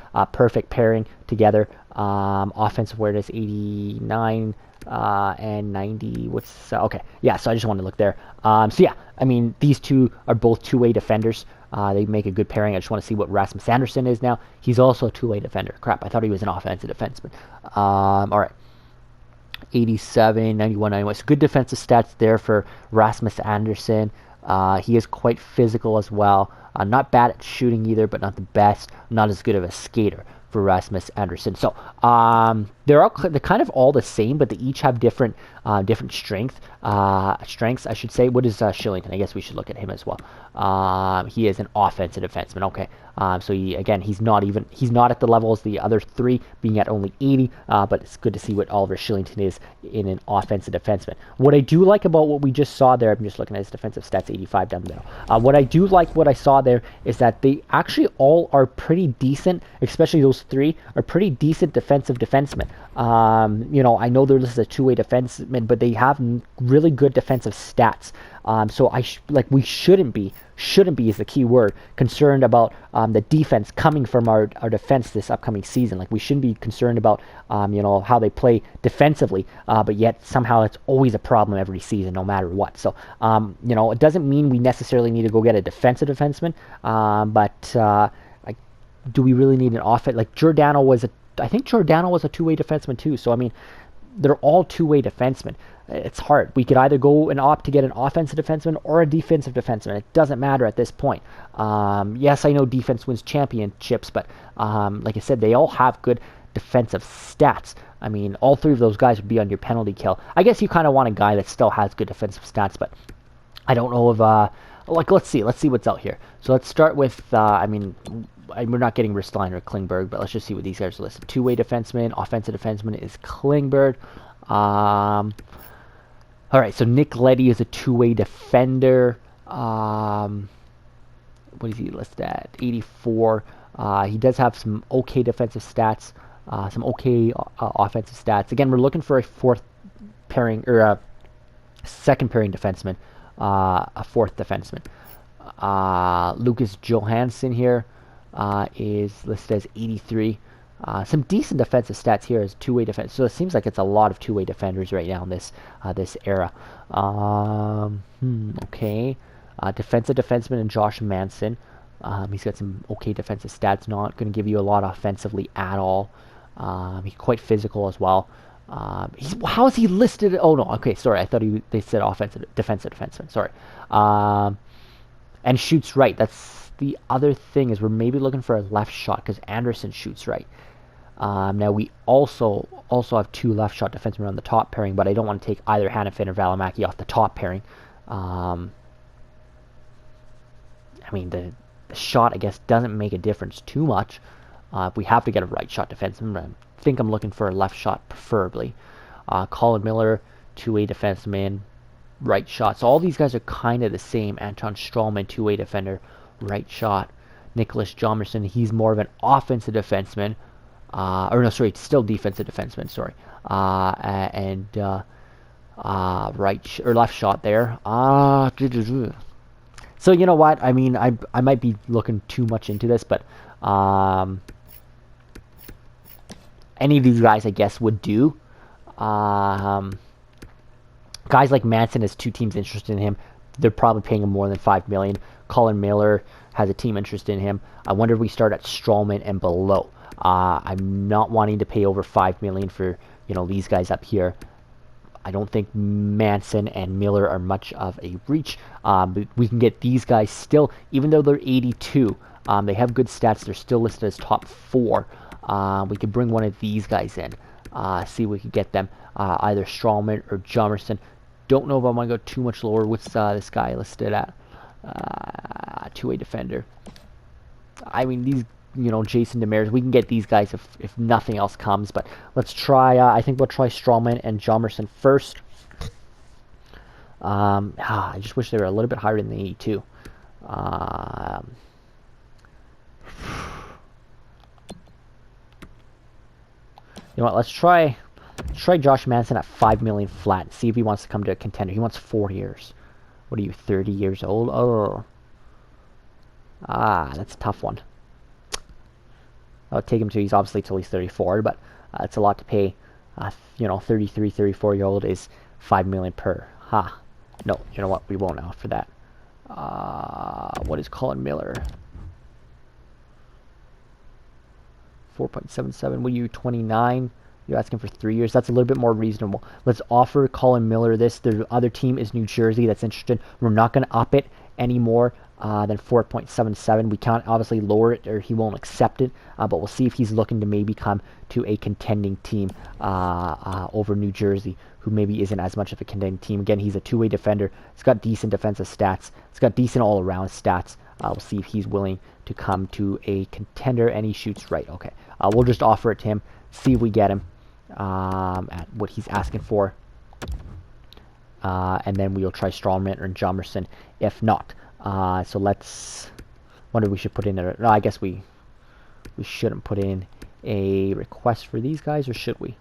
pairing together. Offensive awareness, 89 and 90. Okay. Yeah, so I just wanted to look there. So yeah, I mean, these two are both two-way defenders. They make a good pairing. I just want to see what Rasmus Andersson is now. He's also a two-way defender. Crap, I thought he was an offensive defenseman. All right. 87, 91, 91. So good defensive stats there for Rasmus Andersson. He is quite physical as well. Not bad at shooting either, but not the best. Not as good of a skater for Rasmus Andersson. So they're kind of all the same, but they each have different strengths, I should say. What is Shillington? I guess we should look at him as well. He is an offensive defenseman. Okay. So he's not at the level as the other three, being at only 80. But it's good to see what Oliver Shillington is in an offensive defenseman. What I do like about what we just saw there, I'm just looking at his defensive stats, 85 down the middle. What I do like, what I saw there, is that they actually all are pretty decent, especially those three are pretty decent defensive defensemen. I know they're listed as two-way defensemen, but they have really good defensive stats. So we shouldn't be is the key word, concerned about the defense coming from our defense this upcoming season. Like, we shouldn't be concerned about how they play defensively, but yet somehow it's always a problem every season, no matter what. So it doesn't mean we necessarily need to go get a defensive defenseman, but do we really need an offense? Like, I think Giordano was a two-way defenseman too. So I mean, they're all two-way defensemen. It's hard. We could either go and opt to get an offensive defenseman or a defensive defenseman. It doesn't matter at this point. Yes, I know defense wins championships, but like I said, they all have good defensive stats. I mean, all three of those guys would be on your penalty kill. I guess you kind of want a guy that still has good defensive stats, but I don't know if, like, let's see what's out here. So let's start with, I mean, we're not getting Ristline or Klingberg, but let's just see what these guys are listed. Two-way defenseman, offensive defenseman is Klingberg. All right, so Nick Leddy is a two-way defender. What is he listed at? 84. He does have some okay defensive stats, some okay offensive stats. Again, we're looking for a fourth pairing or a second pairing defenseman, a fourth defenseman. Lucas Johansson here is listed as 83. Some decent defensive stats here as two-way defense. So it seems like it's a lot of two-way defenders right now in this this era. Okay. Defensive defenseman and Josh Manson. He's got some okay defensive stats. Not going to give you a lot offensively at all. He's quite physical as well. How is he listed? Oh no. Okay, sorry. I thought they said defensive defenseman. Sorry. And shoots right. That's the other thing is we're maybe looking for a left shot because Anderson shoots right. Now we also have two left shot defensemen on the top pairing, but I don't want to take either Hanifin or Valimaki off the top pairing. I mean, the shot, I guess, doesn't make a difference too much. If we have to get a right shot defenseman, I think I'm looking for a left shot preferably. Colin Miller, two-way defenseman, right shot. So all these guys are kind of the same. Anton Strawman, two-way defender, right shot. Nicholas Jomerson, he's more of an offensive defenseman. Or no, sorry, still defensive defenseman, sorry. Right or left shot there. So you know what? I mean, I might be looking too much into this, but any of these guys, I guess, would do. Guys like Manson has two teams interested in him. They're probably paying him more than $5 million. Colin Miller has a team interest in him. I wonder if we start at Strawman and below. I'm not wanting to pay over $5 million for these guys up here. I don't think Manson and Miller are much of a reach. But we can get these guys still, even though they're 82. They have good stats. They're still listed as top 4. We could bring one of these guys in. See if we could get them. Either Strawman or Jomerson. Don't know if I'm going to go too much lower. What's this guy listed at? Two-way defender. I mean, these, Jason Demers, we can get these guys if nothing else comes. But let's try, I think we'll try Strawman and Jomerson first. I just wish they were a little bit higher than the 82. You know what, let's try Josh Manson at $5 million flat. See if he wants to come to a contender. He wants 4 years. What are you, 30 years old? Oh. That's a tough one. I'll take him to, he's obviously till he's 34, but it's a lot to pay. 33, 34-year-old is $5 million per. No, you know what? We won't offer that. What is Colin Miller? 4.77. What are you, 29? You're asking for 3 years. That's a little bit more reasonable. Let's offer Colin Miller this. The other team is New Jersey that's interested. We're not going to up it anymore than 4.77. We can't obviously lower it or he won't accept it, but we'll see if he's looking to maybe come to a contending team over New Jersey, who maybe isn't as much of a contending team. Again, he's a two-way defender. He's got decent defensive stats. He's got decent all-around stats. We'll see if he's willing to come to a contender, and he shoots right. Okay, we'll just offer it to him, see if we get him at what he's asking for, and then we'll try Strawman or Jomerson if not. So let's wonder if we should put in no, I guess we shouldn't put in a request for these guys, or should we?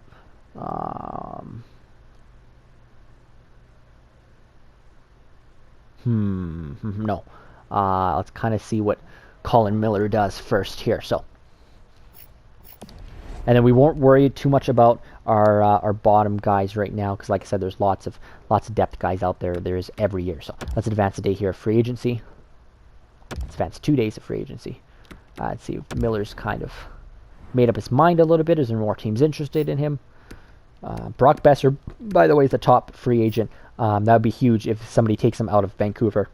No. Let's kind of see what Colin Miller does first here. So, and then we won't worry too much about our bottom guys right now, because like I said, there's lots of depth guys out there. There's every year. So let's advance a day here of free agency. Let's advance 2 days of free agency. Let's see if Miller's kind of made up his mind a little bit. Is there more teams interested in him? Brock Besser, by the way, is the top free agent. That would be huge if somebody takes him out of Vancouver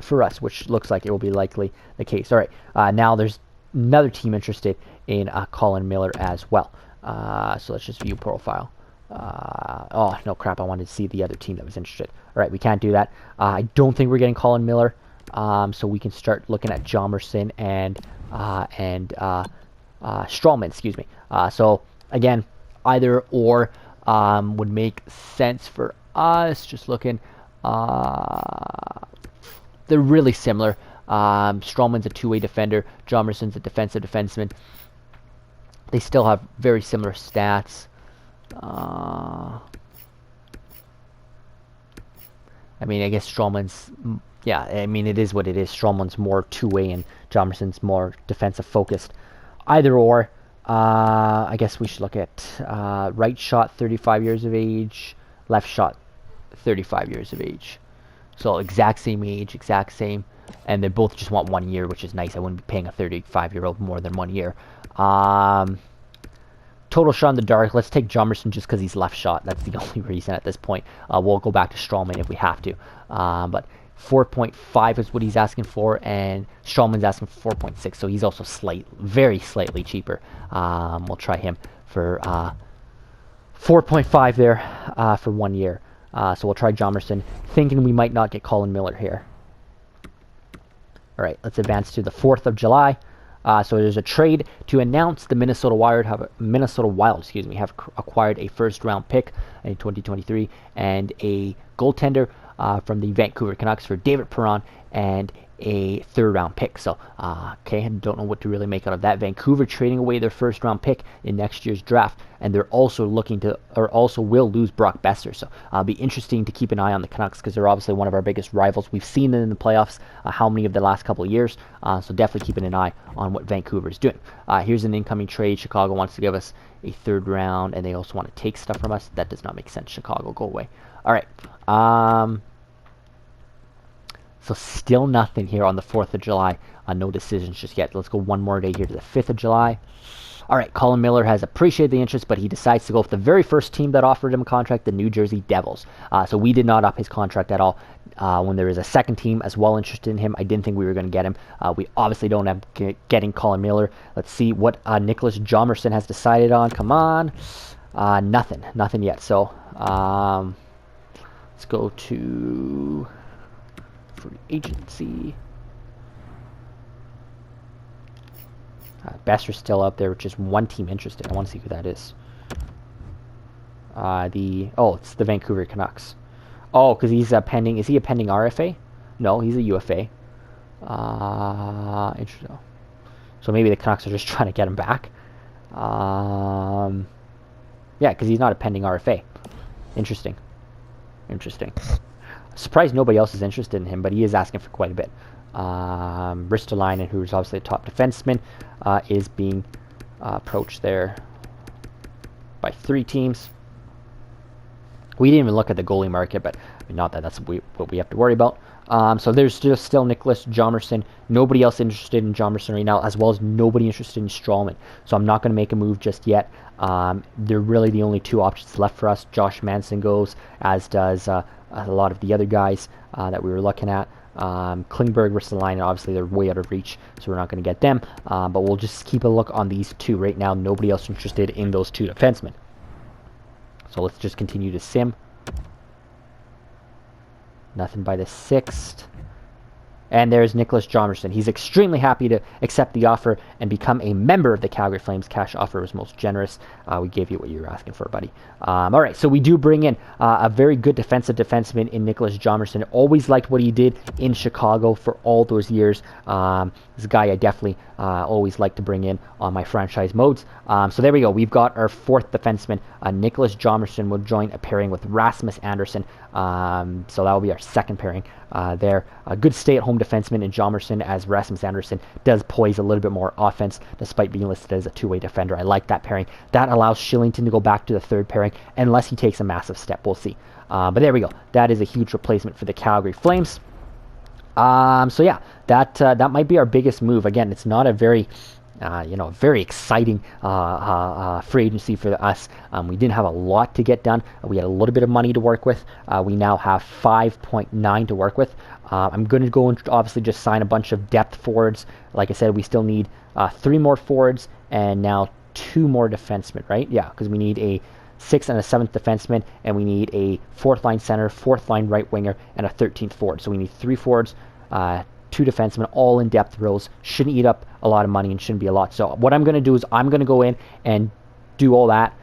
for us, which looks like it will be likely the case. All right, now there's another team interested in Colin Miller as well. So let's just view profile. Oh, no, crap. I wanted to see the other team that was interested. All right, we can't do that. I don't think we're getting Colin Miller. So we can start looking at Jomerson and Strawman, excuse me. So, again, either or would make sense for us. Just looking. They're really similar. Strawman's a two-way defender. Jomerson's a defensive defenseman. They still have very similar stats. I mean, I guess Strawman's, yeah, I mean, it is what it is. Strawman's more two-way and Jomerson's more defensive-focused. Either or, I guess we should look at right shot, 35 years of age, left shot, 35 years of age. So exact same age, exact same, and they both just want 1 year, which is nice. I wouldn't be paying a 35-year-old more than 1 year. Total shot in the dark. Let's take Jomerson just because he's left shot. That's the only reason at this point. We'll go back to Strawman if we have to. But 4.5 is what he's asking for, and Strawman's asking for 4.6, so he's also very slightly cheaper. We'll try him for 4.5 there for 1 year. So we'll try Jomerson, thinking we might not get Colin Miller here. All right, let's advance to the 4th of July. So there's a trade to announce the Minnesota Wild have acquired a first-round pick in 2023 and a goaltender from the Vancouver Canucks for David Perron and a third-round pick. So, okay, I don't know what to really make out of that. Vancouver trading away their first-round pick in next year's draft, and they're also will lose Brock Besser. So, it'll be interesting to keep an eye on the Canucks because they're obviously one of our biggest rivals. We've seen them in the playoffs, how many of the last couple of years. So definitely keeping an eye on what Vancouver is doing. Here's an incoming trade. Chicago wants to give us a third round, and they also want to take stuff from us. That does not make sense. Chicago, go away. All right. So still nothing here on the 4th of July. No decisions just yet. Let's go one more day here to the 5th of July. All right, Colin Miller has appreciated the interest, but he decides to go with the very first team that offered him a contract, the New Jersey Devils. So we did not up his contract at all. When there is a second team as well interested in him, I didn't think we were going to get him. We obviously don't have getting Colin Miller. Let's see what Nicholas Jomerson has decided on. Come on. Nothing yet. So let's go to free agency. Besser's still out there, just one team interested. I want to see who that is. It's the Vancouver Canucks. Oh, because he's a pending. Is he a pending RFA? No, he's a UFA. Interesting. So maybe the Canucks are just trying to get him back. Yeah, because he's not a pending RFA. Interesting. Surprised nobody else is interested in him, but he is asking for quite a bit. Ristolainen, who's obviously a top defenseman, is being approached there by 3 teams. We didn't even look at the goalie market, but I mean, not that that's what we have to worry about. So there's just still Nicholas Jomerson. Nobody else interested in Jomerson right now, as well as nobody interested in Strawman. So I'm not going to make a move just yet. They're really the only 2 options left for us. Josh Manson goes, as does a lot of the other guys that we were looking at. Klingberg, Ristolainen, obviously they're way out of reach, so we're not going to get them. But we'll just keep a look on these 2 right now. Nobody else interested in those 2 defensemen. So let's just continue to sim. Nothing by the 6th. And there's Nicholas Jomerson. He's extremely happy to accept the offer and become a member of the Calgary Flames. Cash offer was most generous. We gave you what you were asking for, buddy. All right, so we do bring in a very good defenseman in Nicholas Jomerson. Always liked what he did in Chicago for all those years. This guy I definitely always like to bring in on my franchise modes. So there we go. We've got our 4th defenseman. Nicholas Jomerson will join a pairing with Rasmus Andersson. So that will be our 2nd pairing there. A good stay-at-home defenseman in Jomerson, as Rasmus Andersson does poise a little bit more offense despite being listed as a 2-way defender. I like that pairing. That allows Shillington to go back to the 3rd pairing unless he takes a massive step. We'll see. But there we go. That is a huge replacement for the Calgary Flames. So yeah, that might be our biggest move. Again, it's not a very very exciting free agency for us. We didn't have a lot to get done. We had a little bit of money to work with. We now have 5.9 to work with. I'm going to go and obviously just sign a bunch of depth forwards. Like I said, we still need 3 more forwards and now 2 more defensemen, right? Yeah, because we need a 6th and a 7th defenseman, and we need a 4th line center, 4th line right winger, and a 13th forward. So we need 3 forwards, 2 defensemen, all in depth roles. Shouldn't eat up a lot of money and shouldn't be a lot. So what I'm going to do is I'm going to go in and do all that.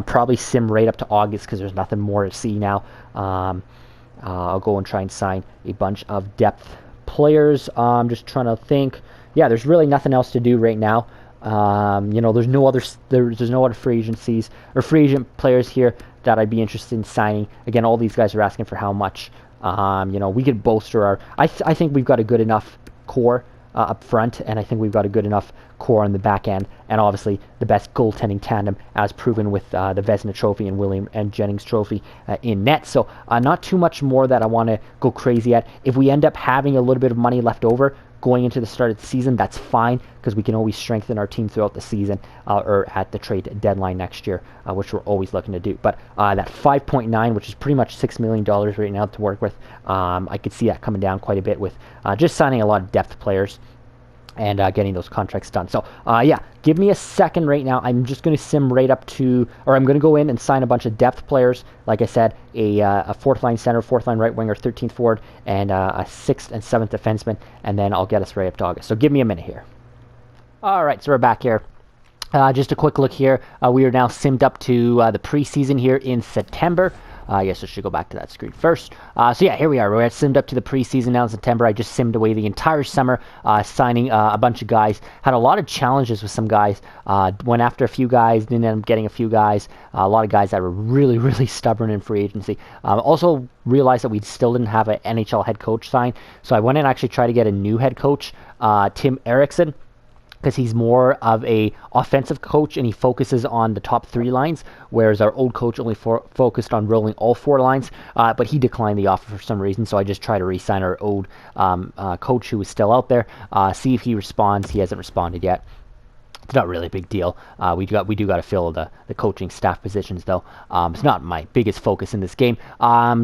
Probably sim right up to August because there's nothing more to see now. I'll go and try and sign a bunch of depth players. I'm just trying to think. Yeah, there's really nothing else to do right now. There's no other free agencies or free agent players here that I'd be interested in signing. Again, all these guys are asking for how much. We could bolster our. I think we've got a good enough core up front, and I think we've got a good enough core on the back end, and obviously the best goaltending tandem, as proven with the Vezina Trophy and William and Jennings Trophy in net. So not too much more that I want to go crazy at. If we end up having a little bit of money left over going into the start of the season, that's fine, because we can always strengthen our team throughout the season or at the trade deadline next year, which we're always looking to do. But that 5.9, which is pretty much $6 million right now to work with, I could see that coming down quite a bit with just signing a lot of depth players and getting those contracts done. So, give me a second right now. I'm just going to sim right up to, or I'm going to go in and sign a bunch of depth players. Like I said, a 4th line center, 4th line right winger, 13th forward, and a 6th and 7th defenseman, and then I'll get us right up to August. So give me a minute here. All right, so we're back here. Just a quick look here. We are now simmed up to the preseason here in September. Yes, I should go back to that screen first. Here we are. We're simmed up to the preseason now in September. I just simmed away the entire summer, signing a bunch of guys. Had a lot of challenges with some guys. Went after a few guys, didn't end up getting a few guys. A lot of guys that were really, really stubborn in free agency. Also realized that we still didn't have an NHL head coach sign. So I went and actually tried to get a new head coach, Tim Erickson, because he's more of a offensive coach and he focuses on the top 3 lines, whereas our old coach only focused on rolling all 4 lines, but he declined the offer for some reason, so I just tried to re-sign our old coach who was still out there, see if he responds. He hasn't responded yet. It's not really a big deal. We do got to fill the coaching staff positions, though. It's not my biggest focus in this game.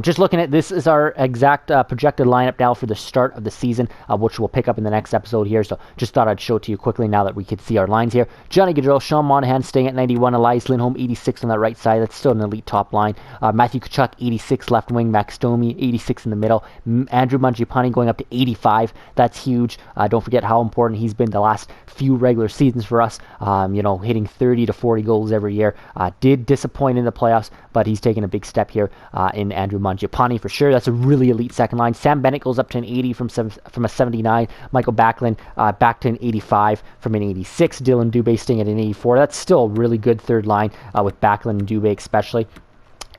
Just looking at this is our exact projected lineup now for the start of the season, which we'll pick up in the next episode here. So just thought I'd show it to you quickly now that we could see our lines here. Johnny Gaudreau, Sean Monahan staying at 91, Elias Lindholm 86 on that right side. That's still an elite top line. Matthew Tkachuk 86 left wing, Max Domi 86 in the middle. Andrew Mangiapane going up to 85. That's huge. Don't forget how important he's been the last few regular seasons for us. Hitting 30 to 40 goals every year. Did disappoint in the playoffs, but he's taken a big step here in Andrew Mangiapane for sure. That's a really elite second line. Sam Bennett goes up to an 80 from a 79. Michael Backlund back to an 85 from an 86. Dylan Dubé staying at an 84. That's still a really good third line with Backlund and Dubé especially.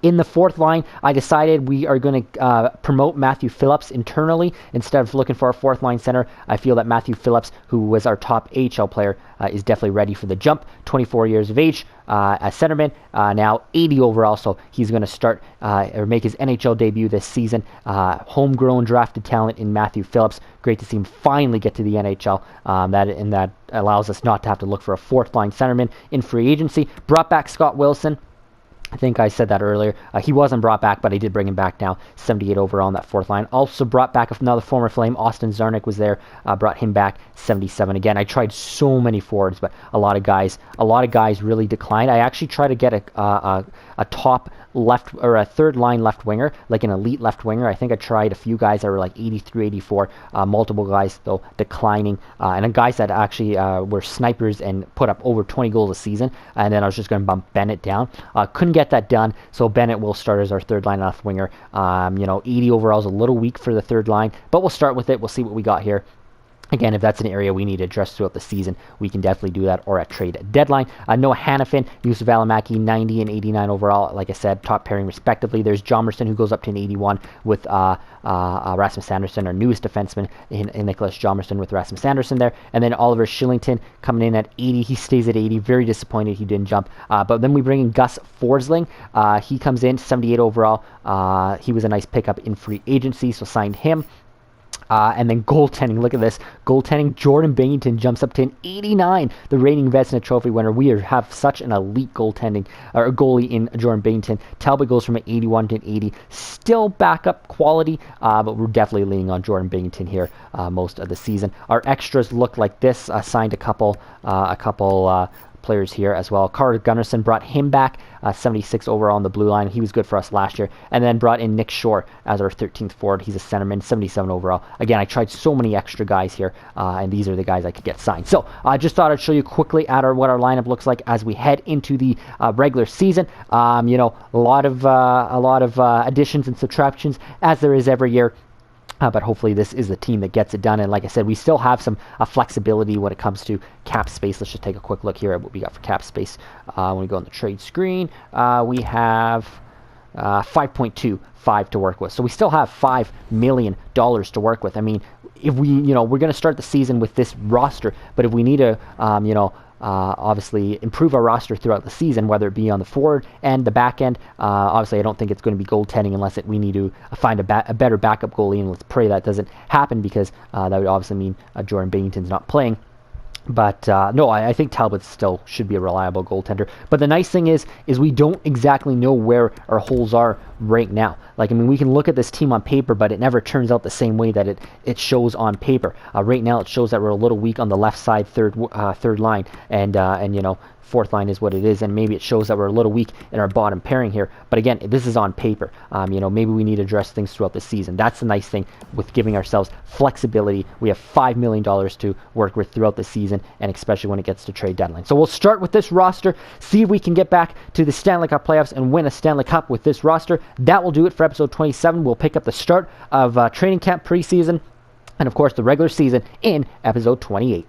In the 4th line, I decided we are going to promote Matthew Phillips internally instead of looking for our 4th line center. I feel that Matthew Phillips, who was our top AHL player, is definitely ready for the jump. 24 years of age, as centerman, now 80 overall, so he's going to start or make his NHL debut this season. Homegrown drafted talent in Matthew Phillips. Great to see him finally get to the NHL. That allows us not to have to look for a 4th line centerman in free agency. Brought back Scott Wilson. I think I said that earlier. He wasn't brought back, but I did bring him back now. 78 overall on that 4th line. Also brought back another former Flame. Austin Zarnik was there. Brought him back. 77 again. I tried so many forwards, but a lot of guys really declined. I actually tried to get a top left or a 3rd line left winger, like an elite left winger. I think I tried a few guys that were like 83, 84. Multiple guys though declining, and guys that actually were snipers and put up over 20 goals a season. And then I was just going to bump Bennett down. Couldn't get that done, so Bennett will start as our 3rd line left winger. 80 overall is a little weak for the 3rd line, but we'll start with it. We'll see what we got here. Again, if that's an area we need to address throughout the season, we can definitely do that, or at trade deadline. Noah Hannafin, Yusuf Alamaki, 90 and 89 overall. Like I said, top pairing respectively. There's Jomerson, who goes up to an 81 with Rasmus Anderson, our newest defenseman, in Nicholas Jomerson with Rasmus Anderson there. And then Oliver Shillington coming in at 80. He stays at 80. Very disappointed he didn't jump. But then we bring in Gus Forsling. He comes in, 78 overall. He was a nice pickup in free agency, so signed him. And then goaltending, look at this. Goaltending, Jordan Binnington jumps up to an 89, the reigning Vezina Trophy winner. We have such an elite goaltending, or goalie in Jordan Binnington. Talbot goes from an 81 to an 80. Still backup quality, but we're definitely leaning on Jordan Binnington here most of the season. Our extras look like this. Signed a couple players here as well. Carter Gunnarsson, brought him back, 76 overall on the blue line. He was good for us last year. And then brought in Nick Shore as our 13th forward. He's a centerman, 77 overall. Again, I tried so many extra guys here, and these are the guys I could get signed. So I just thought I'd show you quickly at what our lineup looks like as we head into the regular season. A lot of additions and subtractions as there is every year. But hopefully this is the team that gets it done. And like I said, we still have some flexibility when it comes to cap space. Let's just take a quick look here at what we got for cap space. When we go on the trade screen, we have 5.25 to work with. So we still have $5 million to work with. I mean, if we, we're going to start the season with this roster, but if we need to, obviously improve our roster throughout the season, whether it be on the forward and the back end. Obviously, I don't think it's going to be goaltending unless we need to find a better backup goalie, and let's pray that doesn't happen because that would obviously mean Jordan Binnington's not playing. But no, I think Talbot still should be a reliable goaltender. But the nice thing is we don't exactly know where our holes are right now. Like, I mean, we can look at this team on paper, but it never turns out the same way that it shows on paper. Right now, it shows that we're a little weak on the left side, third line, and fourth line is what it is, and maybe it shows that we're a little weak in our bottom pairing here. But again, this is on paper. Maybe we need to address things throughout the season. That's the nice thing with giving ourselves flexibility. We have $5 million to work with throughout the season, and especially when it gets to trade deadline. So we'll start with this roster, see if we can get back to the Stanley Cup playoffs and win a Stanley Cup with this roster. That will do it for episode 27. We'll pick up the start of training camp preseason, and of course the regular season in episode 28.